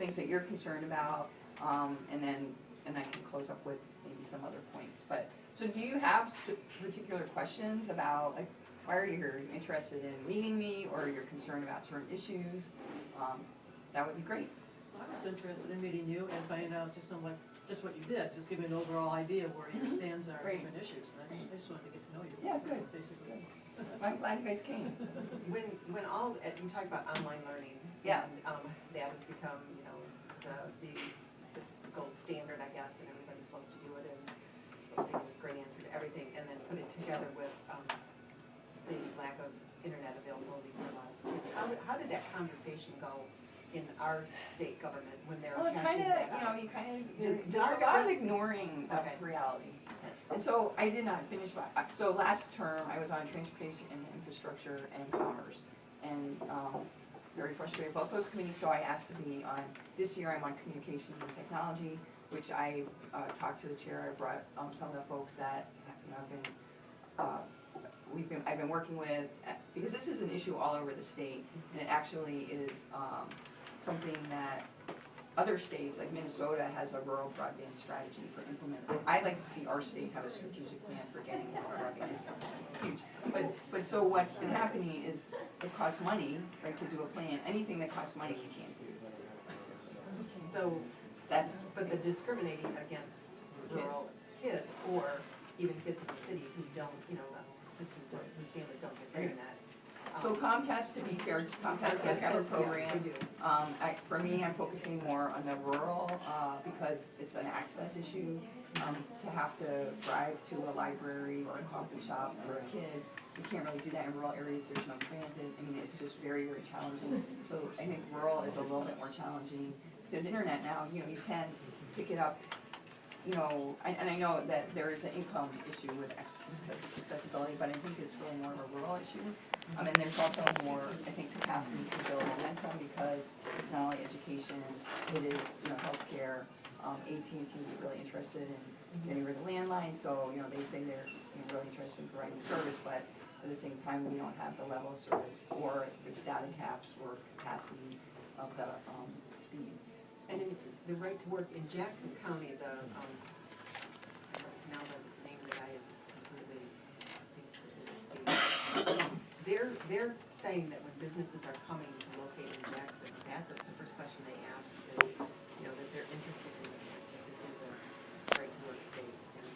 things that you're concerned about, and I can close up with maybe some other points. But, so do you have particular questions about, like, why are you here? Are you interested in meeting me, or you're concerned about certain issues? That would be great. Well, I was interested in meeting you and finding out just just what you did, just give me an overall idea of where your stands are on Great. different issues, and I just wanted to get to know you. Yeah, good. That's basically. I'm glad you guys came. When you talk about online learning, Yeah. and that has become, you know, the gold standard, I guess, and everybody's supposed to do it, and it's supposed to be a great answer to everything, and then put it together with the lack of internet availability for a lot of kids. How did that conversation go in our state government when they're Well, hashing that out? there's a lot of ignoring of reality. And so I did not finish so last term I was on transportation and infrastructure and commerce, and very frustrated both those committees, so I asked to be on, this year I'm on communications and technology, which I talked to the chair. I brought some of the folks that, you know, I've been working with, because this is an issue all over the state, and it actually is something that other states, like Minnesota, has a rural broadband strategy for implementing. I'd like to see our states have a strategic plan for getting rural broadband. It's huge. But so what's been happening is it costs money, right, to do a plan. Anything that costs money, we can't do. So That's, but the discriminating against rural kids, or even kids in the city who don't, you know, kids whose families don't get the internet. so Comcast, to be fair, Comcast does have a program. Yes, they do. For me, I'm focusing more on the rural, because it's an access issue. To have to drive to a library or a coffee shop for a kid, you can't really do that in rural areas. There's no transit. I mean, it's just very, very challenging. So I think rural is a little bit more challenging, because internet now, you know, you can pick it up, you know, and I know that there is an income issue with accessibility, but I think it's really more of a rural issue. And there's also more, I think, capacity to build momentum, because it's not only education, it is, you know, healthcare. AT&T is really interested in getting rid of landline, so, you know, they say they're, you know, really interested in providing service, but at the same time, we don't have the level of service or the data caps or capacity of the speed. And in the right to work in Jackson County, now the name of the guy is completely they're saying that when businesses are coming to locate in Jackson, that's the first question they ask is, you know, that they're interested in that this is a right to work state, and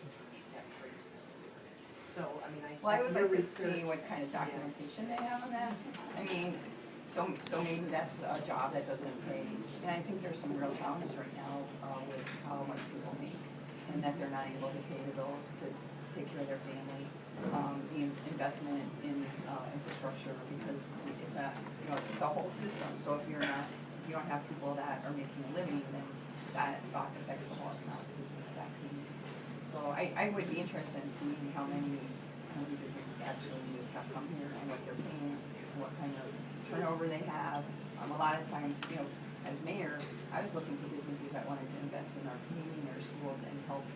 that's great. So, I mean, Well, I would like to see what kind of documentation they have on that. I mean, so maybe that's a job that doesn't pay. And I think there's some real challenges right now with how much people make, and that they're not able to pay the bills to take care of their family. The investment in infrastructure, because it's a, you know, it's a whole system. So if you don't have people that are making a living, then that affects the whole economic system of that community. So I would be interested in seeing how many businesses actually have come here and what they're paying, what kind of turnover they have. A lot of times, you know, as mayor, I was looking for businesses that wanted to invest in our community, in our schools, and help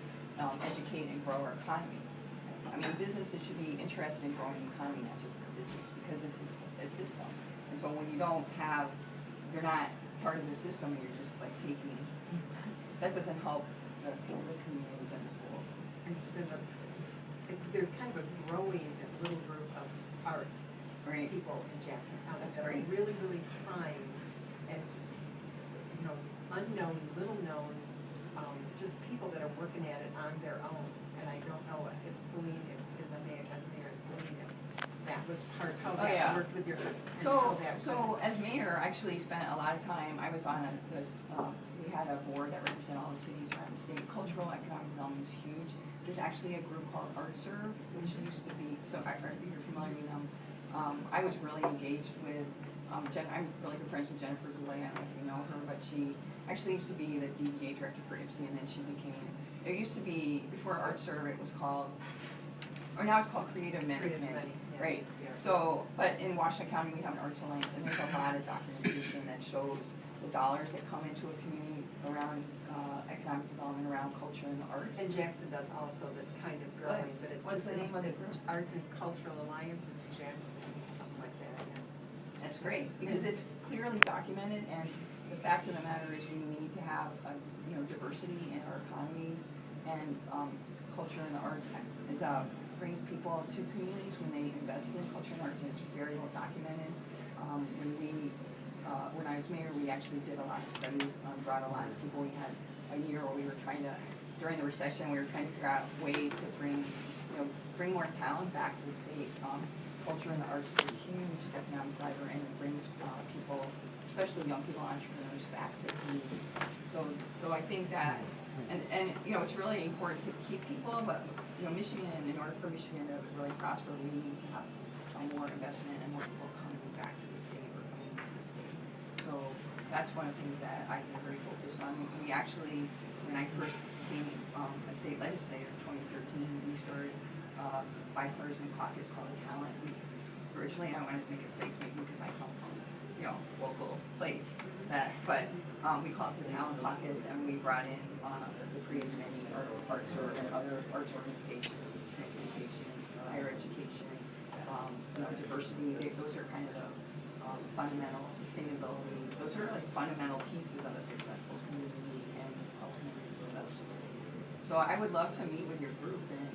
educate and grow our economy. I mean, businesses should be interested in growing the economy, not just the business, because it's a system. And so when you're not part of the system, you're just like taking, that doesn't help the communities and the schools. There's kind of a growing little group of art people in Jackson County that are really, really trying, and, you know, unknown, little known, just people that are working at it on their own. And I don't know if Celine, as mayor and Celine, if that was part, how that worked with your, So as mayor, I actually spent a lot of time, I was on this, we had a board that represented all the cities around the state. Cultural economic development is huge. There's actually a group called ArtServe, which used to be, so you're familiar with them. I was really engaged with, I'm really good friends with Jennifer Goulet, I don't know if you know her, but she actually used to be the DEA director for IPSI, and then she became, it used to be, before ArtServe, it was called, or now it's called Creative Management, right? So, but in Washington County, we have an Arts Alliance, and there's a lot of documentation that shows the dollars that come into a community around economic development, around culture and the arts. And Jackson does also, that's kind of growing, but it's What's just the name of the group? Arts and Cultural Alliance in Jackson, something like that. That's great, because it's clearly documented, and you the fact of the matter is we need to have diversity in our economies, and culture and the arts brings people to communities when they invest in culture and arts, and it's very well documented. When I was mayor, we actually did a lot of studies, brought a lot of people. We had a year where we were trying to, during the recession, we were trying to figure out ways to bring more talent back to the state. Culture and the arts is a huge economic driver, and it brings people, especially young people, entrepreneurs, back to the community. So I think that, and it's really important to keep people, but Michigan, in order for Michigan to really prosper, we need to have more investment and more people coming back to the state or coming to the state. So that's one of the things that I've been very focused on. We actually, when I first became a state legislator in 2013, we started a bipartisan caucus called the Talent. Originally, I wanted to make it placemaking because I come from local place. But we call it the Talent Caucus, and we brought in the pretty many arts and other arts organizations, transportation, higher education, diversity. Those are kind of the fundamental sustainability. Those are like fundamental pieces of a successful community and ultimately successful state. So I would love to meet with your group, and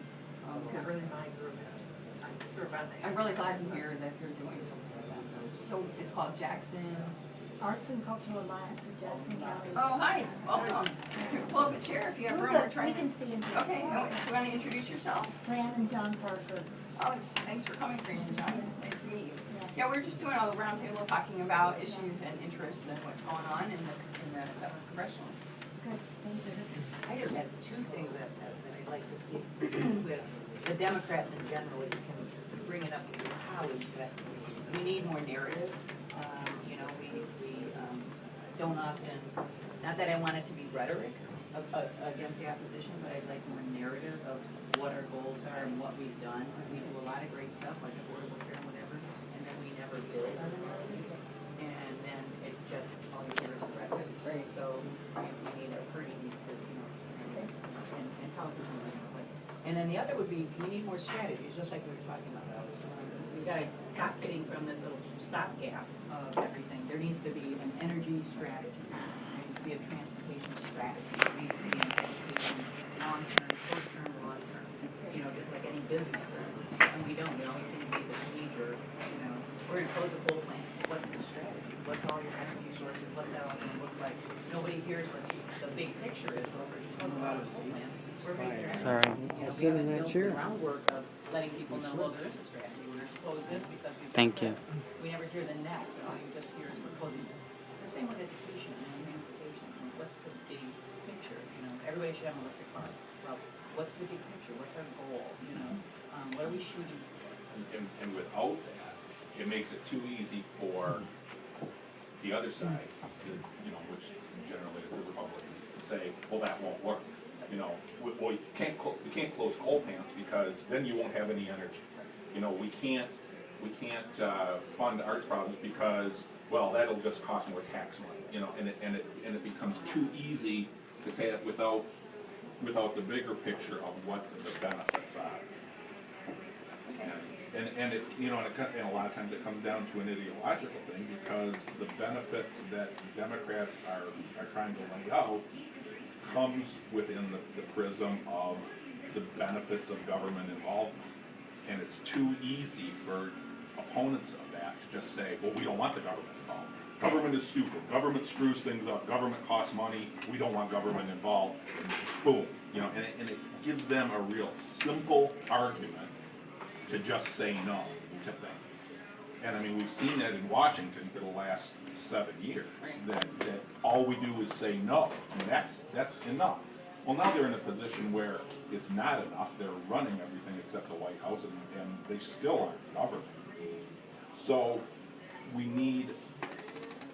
It's really my group, it's just, I'm sort of on the. I'm really glad to hear that you're doing something like that. So it's called Jackson. Arts and Cultural Alliance of Jackson County. Oh, hi, welcome. Pull up a chair if you have room. We're trying We can see him. Okay, you want to introduce yourself? Fran and John Parker. Oh, thanks for coming, Fran and John. Nice to meet you. Yeah, we're just doing a roundtable talking about issues and interests and what's going on in the 7th Congressional. Good, thank you. I just have two things that I'd like to see with the Democrats in general. You can bring it up with your colleagues that we need more narrative. We don't often, not that I want it to be rhetoric against the opposition, but I'd like more narrative of what our goals are and what we've done. We do a lot of great stuff like affordable care and whatever, and then we never build on it. And then it just, all you hear is rhetoric. Right. So we need, our party needs to, and television. And then the other would be, we need more strategies, just like we were talking about. We've got to stop getting from this little stopgap of everything. There needs to be an energy strategy. There needs to be a transportation strategy. There needs to be an education, long-term, short-term, long-term. Just like any business does. And we don't. We always seem to be the major, we're going to close a coal plant. What's the strategy? What's all your energy sources? What's that all going to look like? Nobody hears what the big picture is. But we're talking about coal plants. Sorry, I'll sit in that chair. Groundwork of letting people know, well, there is a strategy. We're going to close this because we've Thank you. this. We never hear the next. All you just hear is we're closing this. The same with education and transportation. What's the big picture? Everybody should have an electric car. Well, what's the big picture? What's our goal? What are we shooting for? And without that, it makes it too easy for the other side, which generally is the Republicans, to say, well, that won't work. Well, we can't close coal plants because then you won't have any energy. We can't fund arts problems because, well, that'll just cost more tax money. And it becomes too easy to say it without the bigger picture of what the benefits are. And a lot of times it comes down to an ideological thing because the benefits that Democrats are trying to lay out comes within the prism of the benefits of government involvement. And it's too easy for opponents of that to just say, well, we don't want the government involved. Government is stupid. Government screws things up. Government costs money. We don't want government involved. And boom. And it gives them a real simple argument to just say no to things. And I mean, we've seen that in Washington for the last 7 years, that all we do is say no, and that's enough. Well, now they're in a position where it's not enough. They're running everything except the White House, and they still aren't government. So we need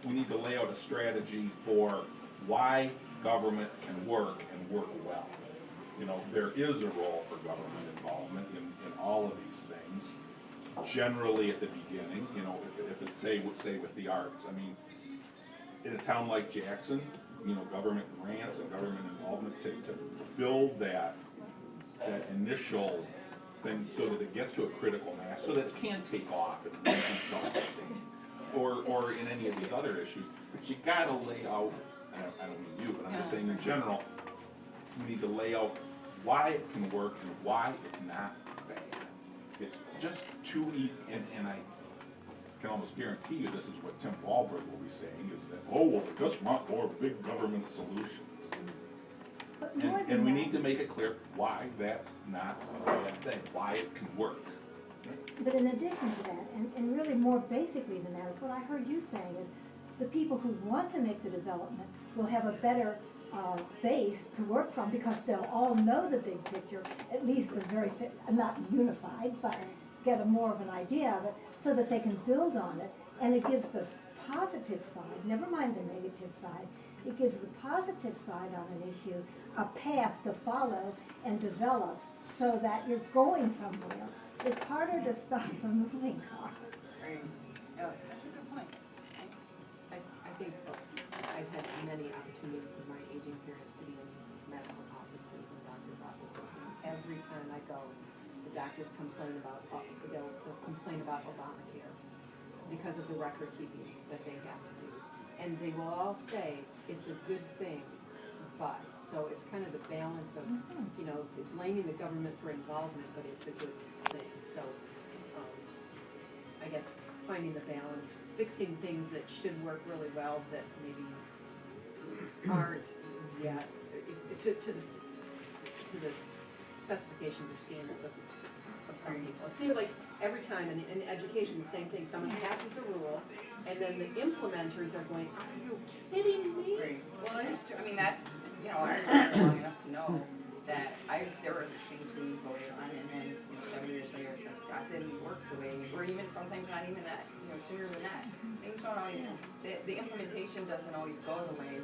to lay out a strategy for why government can work and work well. There is a role for government involvement in all of these things. Generally at the beginning, if it's say with the arts. I mean, in a town like Jackson, government grants and government involvement to build that initial thing so that it gets to a critical mass, so that it can take off and be self-sustaining. or in any of these other issues, you gotta lay out, I don't mean you, but I'm just saying in general, you need to lay out why it can work and why it's not bad. It's just too easy, and I can almost guarantee you this is what Tim Walberg will be saying, is that, oh, well, they just want more big government solutions. But more And than we that- need to make it clear why that's not a bad thing, why it can work. But in addition to that, and really more basically than that, is what I heard you saying is the people who want to make the development will have a better base to work from because they'll all know the big picture, at least the very, not unified, but get a more of an idea of it so that they can build on it. And it gives the positive side, never mind the negative side, it gives the positive side on an issue a path to follow and develop so that you're going somewhere. It's harder to stop a moving car. Right. Yeah, that's a good point. I think I've had many opportunities with my aging parents to be in medical offices and doctor's offices, and every time I go, the doctors complain about, they'll complain about Obamacare because of the record keeping that they have to do. And they will all say, it's a good thing, but, so it's kind of the balance of, you know, blaming the government for involvement, but it's a good thing. So, I guess finding the balance, fixing things that should work really well that maybe aren't yet, to the specifications or standards of some people. It seems like every time in education, the same thing, someone passes a rule, and then the implementers are going, are you kidding me? Right. Well, it is true. I mean, that's, you know, I was around long enough to know that there were things we voted on, and then, you know, 7 years later, it's like, that didn't work the way, or even sometimes not even that, you know, sooner than that. Things don't always, the implementation doesn't always go the way,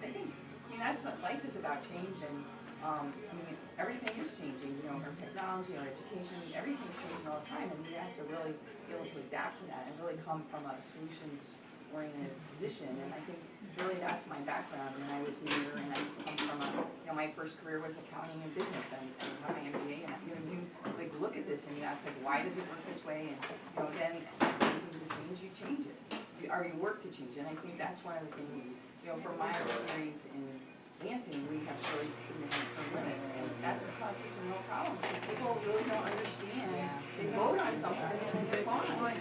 I think, I mean, that's what life is about, change, and, I mean, everything is changing, you know, our technology, our education, everything's changing all the time, and you have to really be able to adapt to that and really come from a solutions-oriented position, and I think really that's my background, and I was near, and I used to come from a, you know, my first career was accounting and business, and my MBA, and, you know, you, like, look at this and you ask, like, why does it work this way, and, you know, then, you change it, or you work to change it, and I think that's one of the things, you know, from my experience in Lansing, we have really significant term limits, and that's caused us some real problems, because people really don't understand, they vote on something, and it's gone.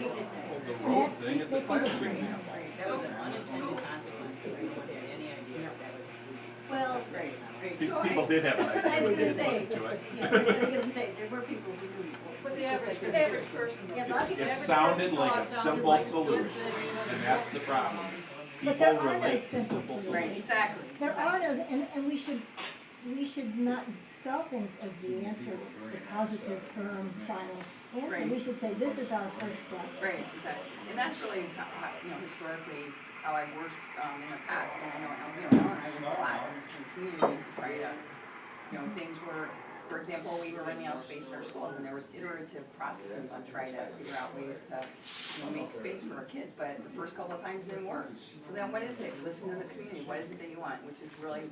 The road thing is a classic example. That was an unintended consequence, if anyone had any idea that would. Well, Right. People did have an I idea, was we gonna didn't say, listen to it. yeah, I was gonna say, there were people who didn't. But the average person. Yeah, lots of It average sounded person like thought a it sounded simple like a good solution, thing. and that's the problem. But People there are no relate to simple simple solutions. Right, solutions. exactly. There are no, and we should not sell things as the answer, the positive, firm, final answer. Right. We should say, this is our first step. Right, exactly, and that's really how, you know, historically, how I've worked, in the past, and I know, you know, Ellen and I worked a lot in the same community to try to, you know, things were, for example, we were running out of space in our schools, and there was iterative processes on trying to figure out ways to, you know, make space for our kids, but the first couple of times didn't work. So then what is it? Listen to the community, what is it that you want, which is really,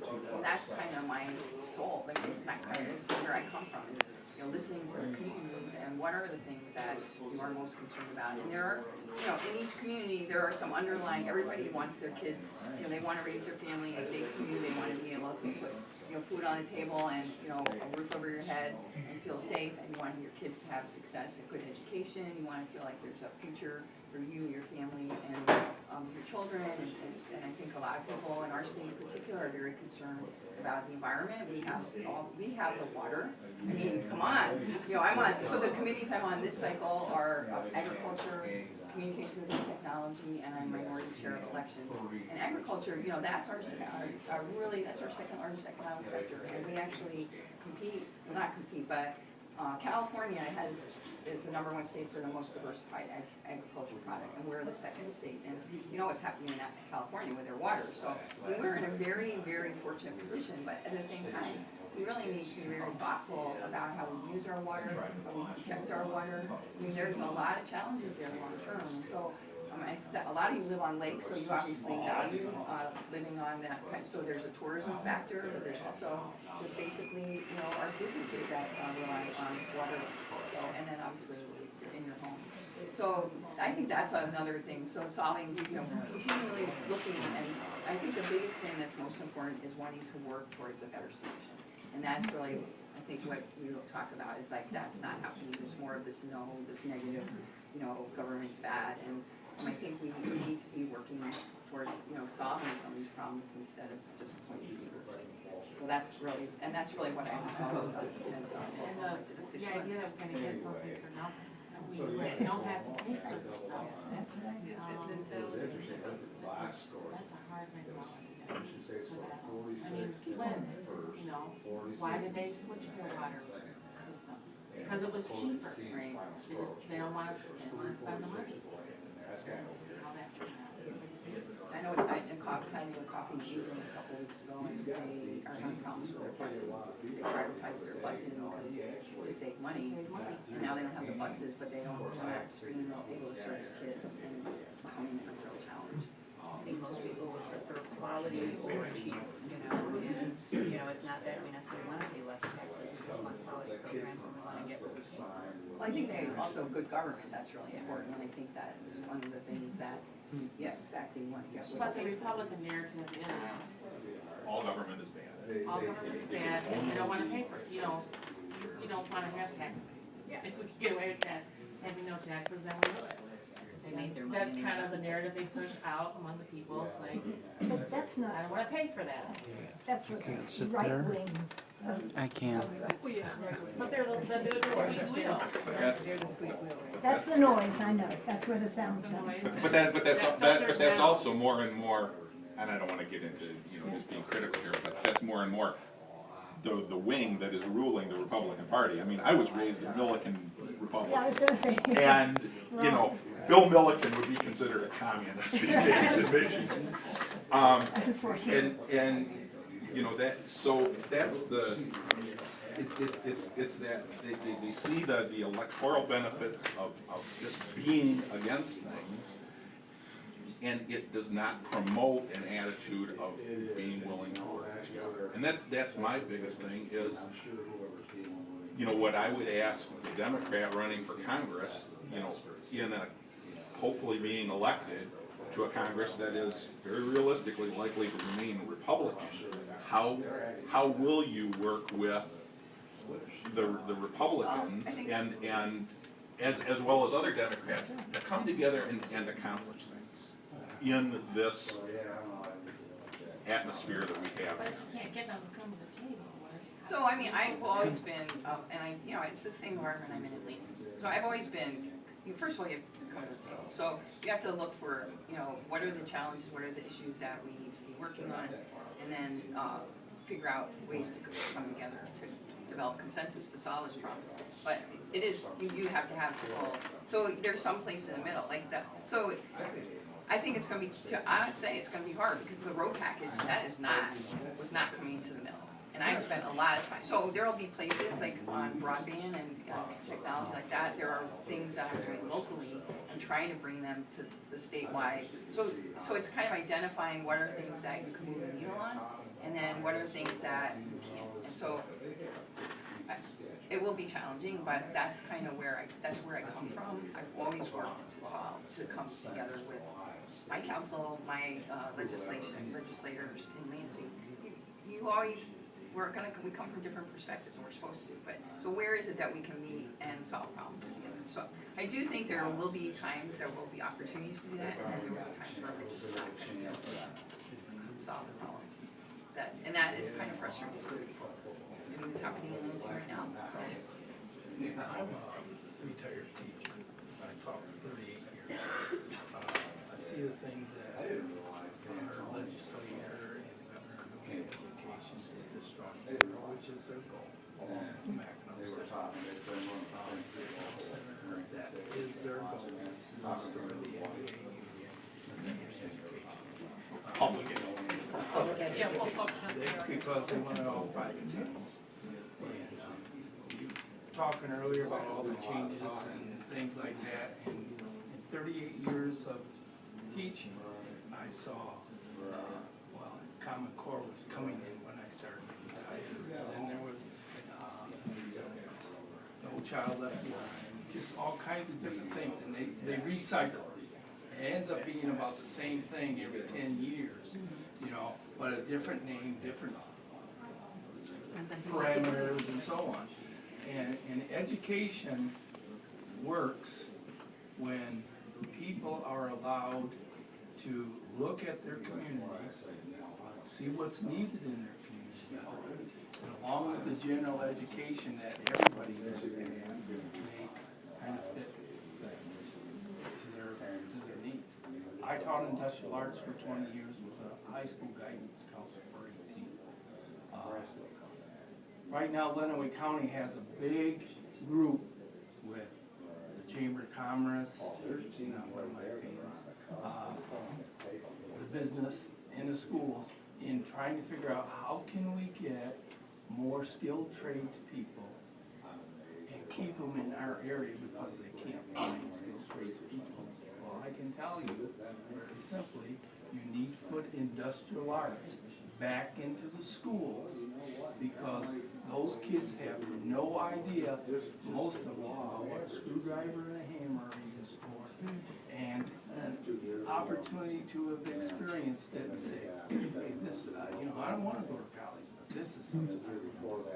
that's kind of my soul, like, not kind of, it's where I come from, is, you know, listening to the communities, and what are the things that you are most concerned about, and there are, you know, in each community, there are some underlying, everybody wants their kids, you know, they want to raise their family in a safe community, they want to be able to put, you know, food on the table and, you know, a roof over your head and feel safe, and you want your kids to have success, a good education, you want to feel like there's a future for you, your family, and your children, and I think a lot of people in our state in particular are very concerned about the environment. We have the water. I mean, come on, you know, so the committees I'm on this cycle are agriculture, communications and technology, and I'm minority chair of elections. And agriculture, you know, that's our second largest economic sector, and we actually compete, well, not compete, but California is the #1 state for the most diversified agricultural product, and we're the second state. And you know what's happening in California with their water. So we're in a very, very fortunate position, but at the same time, we really need to be very thoughtful about how we use our water, how we protect our water. I mean, there's a lot of challenges there long term. And so a lot of you live on lakes, so you obviously value, living on that kind, so there's a tourism factor, but there's also just basically, you know, our businesses that, rely on water, so, and then obviously in your home. So I think that's another thing, so solving, you know, continually looking, and I think the biggest thing that's most important is wanting to work towards a better solution. And that's really, I think what we will talk about is like, that's not happening, there's more of this this negative, you know, government's bad, and I think we need to be working towards, you know, solving some of these problems instead of just pointing fingers. So that's really what I have always done, and so elected The official. idea that we're gonna get something for nothing, we don't have to pay for this stuff. That's right. That's a hard mentality for that. I mean, Flint, you know, why did they switch their water system? Because it was cheaper, right? They don't wanna spend the money. See how that turned out. I know it's, I had a coffee meeting a couple weeks ago, and they are having problems with their busing. They privatized their busing to save money, and now they don't have the buses, but they're not able to serve their kids, and it's becoming a real challenge. I think most people would prefer quality over cheap, you know, and, you know, it's not that we necessarily wanna pay less taxes, we just want quality programs and we wanna get what we can. Well, I think they also good government, that's really important, and I think that is one of the things that, yeah, exactly, you want to get. But the Republican narrative is, All government is bad. all government is bad, and you don't wanna pay for it, you know, you don't wanna have taxes. If we could get away with that, having no taxes, then we would. They made their money. That's kind of the narrative they push out among the people, it's like, But that's I not, don't wanna pay for that. that's Can't the sit right there. wing. I can't. But they're the squeak wheel. That's the noise, I know, that's where the sound's Some coming. ways. But that's filters out. also more and more, and I don't wanna get into, you know, just being critical here, but that's more and more the wing that is ruling the Republican Party. I mean, I was raised a Milliken Yeah, I Republican, was gonna say. and, you know, Bill Milliken would be considered a communist these days in Michigan. Unfortunately. And, you know, that's the, it's that, they see the electoral benefits of just being against things, and it does not promote an attitude of being willing to work together. And that's my biggest thing is, you know, what I would ask the Democrat running for Congress, you know, in a, hopefully being elected to a Congress that is very realistically likely to remain Republican, how will you work with the Republicans and as well as other Democrats to come together and accomplish things in this atmosphere that we have? But you can't get them to come to the table. So, I mean, I've always been, and you know, it's the same environment I'm in Leeds. So I've always been, first of all, you have to come to the table. So you have to look for, you know, what are the challenges, what are the issues that we need to be working on, and then figure out ways to come together to develop consensus to solve this problem. But it is, you have to have people, so there's some place in the middle, like that. So I think it's gonna be, I would say it's gonna be hard, because the road package, was not coming to the middle. And I spent a lot of time, so there'll be places like on broadband and technology like that, there are things that I'm doing locally and trying to bring them to the statewide. So it's kind of identifying what are things that you can move the needle on, and then what are things that you can't. And so it will be challenging, but that's kind of where I come from. I've always worked to come together with my council, my legislators in Lansing. You always, we come from different perspectives, and we're supposed to, but, so where is it that we can meet and solve problems together? So I do think there will be times, there will be opportunities to do that, and then there will be times where we're just not gonna be able to solve the problems. And that is kind of frustrating for people. I mean, it's happening in Lansing right now, so. I'm a retired teacher. I taught for 38 years. I see the things that our legislator and the governor are doing in education is destructive, which is their goal. That is their goal, to restore the NBA union in education. Public. Yeah, well, Because they want it all privatized. And you talking earlier about all the changes and things like that, and in 38 years of teaching, I saw, well, Common Core was coming in when I started. And then there was No Child Left Behind, just all kinds of different things, and they recycle. It ends up being about the same thing every 10 years, you know, but a different name, different parameters and so on. And education works when people are allowed to look at their community, see what's needed in their community, and along with the general education that everybody is going to have, they kind of fit to their needs. I taught industrial arts for 20 years, was a high school guidance counselor for 18. Right now, Lenawee County has a big group with the Chamber of Commerce, not one of my favorites, the business and the schools, in trying to figure out how can we get more skilled trades people and keep them in our area because they can't find skilled trades people. Well, I can tell you very simply, you need to put industrial arts back into the schools because those kids have no idea, most of them, about what a screwdriver and a hammer are used for. And an opportunity to have experienced it and say, hey, this, you know, I don't want to go to college, but this is something I want.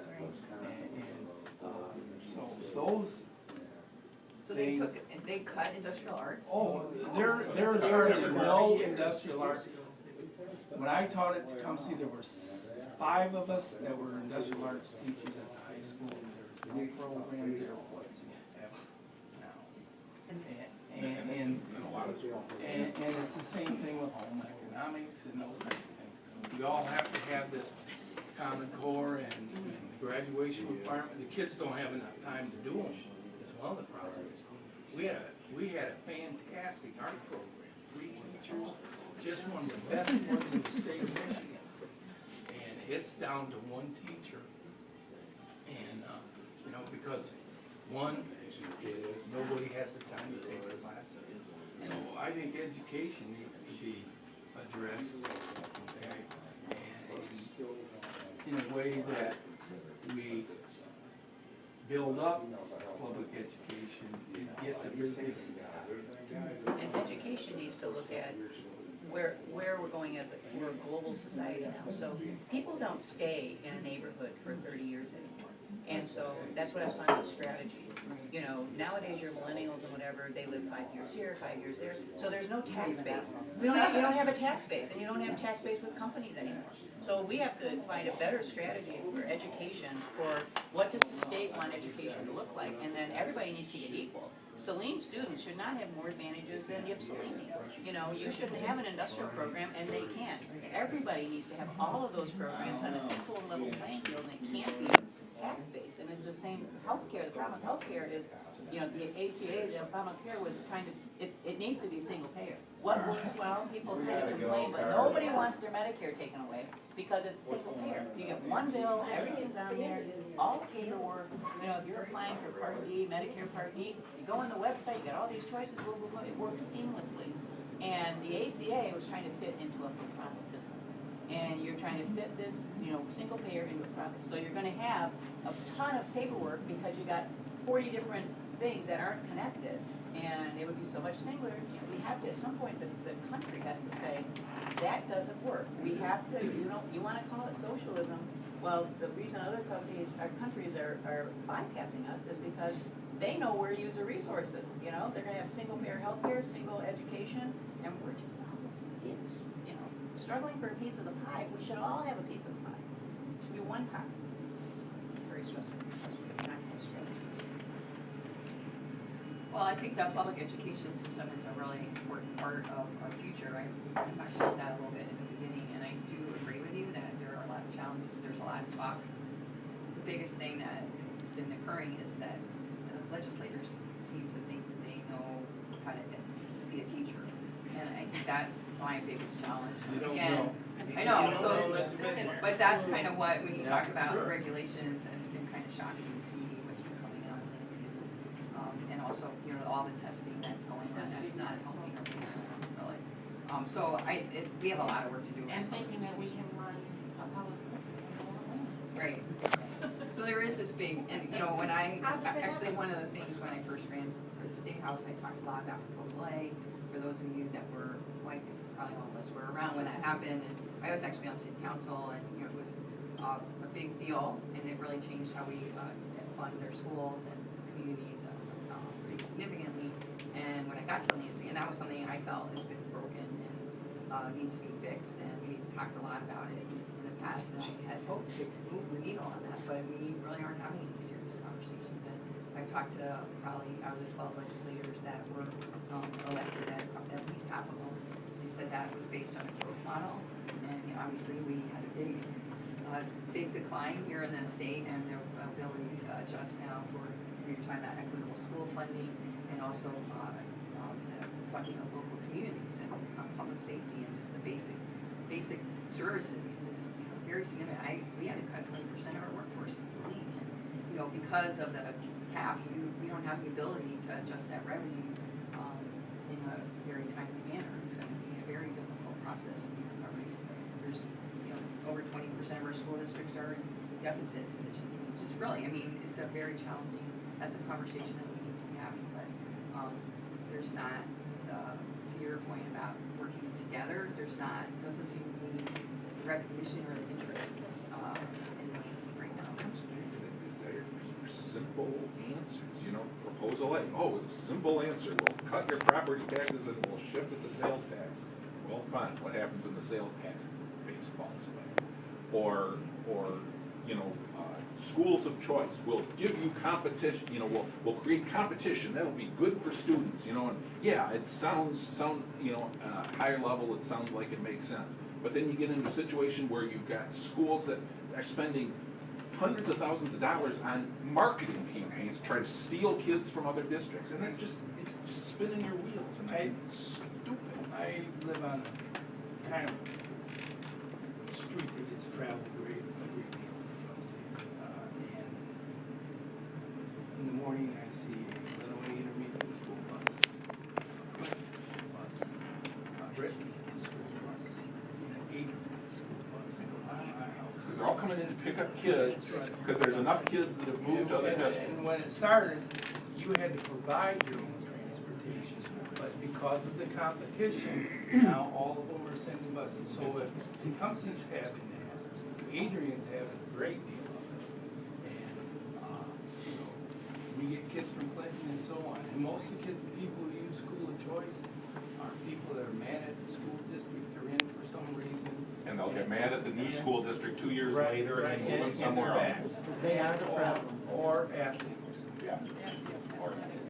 And so those. So they took, they cut industrial arts? Oh, there is hardly no industrial arts. When I taught at Tecumseh, there were 5 of us that were industrial arts teachers at the high school. There's no program there whatsoever now. And it's the same thing with home economics and those types of things. We all have to have this Common Core and the graduation requirement. The kids don't have enough time to do them. It's one of the problems. We had a fantastic art program, 3 teachers, just one of the best ones in the state of Michigan. And it's down to 1 teacher. And, you know, because one, nobody has the time to take the classes. So I think education needs to be addressed, okay? And in a way that we build up public education and get the businesses out. And education needs to look at where we're going as we're a global society now. So people don't stay in a neighborhood for 30 years anymore. And so that's what I was talking about, strategies. You know, nowadays your millennials and whatever, they live 5 years here, 5 years there. So there's no tax base. You don't have a tax base, and you don't have tax base with companies anymore. So we have to find a better strategy for education, for what does the state want education to look like, and then everybody needs to get equal. Saline students should not have more advantages than Ypsilanti. You know, you shouldn't have an industrial program, and they can't. Everybody needs to have all of those programs on an equal level playing field, and it can't be tax base. And it's the same healthcare. The problem with healthcare is, you know, the ACA, the Obamacare was trying to, it needs to be single payer. What works well, people kind of complain, but nobody wants their Medicare taken away because it's a single payer. You get one bill, everything's on there, all the paperwork. You know, if you're applying for Part D, Medicare Part D, you go on the website, you got all these choices, blah, blah, blah, it works seamlessly. And the ACA was trying to fit into a for-profit system. And you're trying to fit this, you know, single payer into a profit. So you're gonna have a ton of paperwork because you got 40 different things that aren't connected. And it would be so much singular, you know, we have to, at some point, the country has to say, that doesn't work. We have to, you know, you wanna call it socialism. Well, the reason other countries are bypassing us is because they know where to use the resources, you know? They're gonna have single payer healthcare, single education, and we're just all the sticks, you know? Struggling for a piece of the pie, we should all have a piece of the pie. It should be one pie. It's very stressful. Well, I think the public education system is a really important part of our future. I talked about that a little bit in the beginning, and I do agree with you that there are a lot of challenges, there's a lot of talk. The biggest thing that has been occurring is that legislators seem to think that they know how to be a teacher. And I think that's my biggest challenge. Again, I know, so, but that's kind of what, when you talk about regulations, and it's been kind of shocking to see what's been coming out lately. And also, you know, all the testing that's going on, that's not helping our kids, really. So we have a lot of work to do. And thinking that we can run a public school system all alone. Right. So there is this big, and you know, when actually one of the things when I first ran for the State House, I talked a lot about Proposal A. For those of you that were, well, I think probably all of us were around when that happened, and I was actually on city council, and you know, it was a big deal, and it really changed how we fund our schools and communities pretty significantly. And when I got to Lansing, and that was something I felt has been broken and needs to be fixed, and we talked a lot about it in the past, and I had hoped to move the needle on that, but we really aren't having any serious conversations. And I've talked to probably out of the 12 legislators that were elected, at least half of them, they said that was based on a growth model, and you know, obviously we had a big decline here in the state, and their ability to adjust now for, you're talking about equitable school funding, and also the funding of local communities and public safety and just the basic services is, you know, very significant. We had to cut 20% of our workforce in Saline, and you know, because of the cap, we don't have the ability to adjust that revenue in a very timely manner. It's going to be a very difficult process in recovery. There's, you know, over 20% of our school districts are in deficit positions. Just really, I mean, it's a very challenging. That's a conversation that we need to be having, but there's not, to your point about working together, doesn't seem to be the recognition or the interest in Lansing right now. Desire for simple answers, you know, Proposal A, oh, it's a simple answer, we'll cut your property taxes and we'll shift it to sales tax. Well, fine, what happens when the sales tax base falls away? Or, you know, schools of choice, we'll give you competition, you know, we'll create competition, that'll be good for students, you know, and yeah, it sounds, you know, higher level, it sounds like it makes sense. But then you get into a situation where you've got schools that are spending hundreds of thousands of dollars on marketing campaigns to try to steal kids from other districts, and it's just spinning your wheels, and it's stupid. I live on a kind of street that gets traveled a great deal. And in the morning I see a little intermediate school bus, Gretchen school bus, Gretchen school bus, and 8 school bus by my house. They're all coming in to pick up kids, because there's enough kids that have moved to other districts. And when it started, you had to provide your own transportation, but because of the competition, now all of them are sending buses. So if Tecumseh's having that, Adrian's having a great deal of it, and you know, we get kids from Clinton and so on. And most of the people who use school of choice are people that are mad at the school district they're in for some reason. And they'll get mad at the new school district 2 years Right, later right, and move them and somewhere they're else. back. Because they are the problem. Or athletes. Yeah.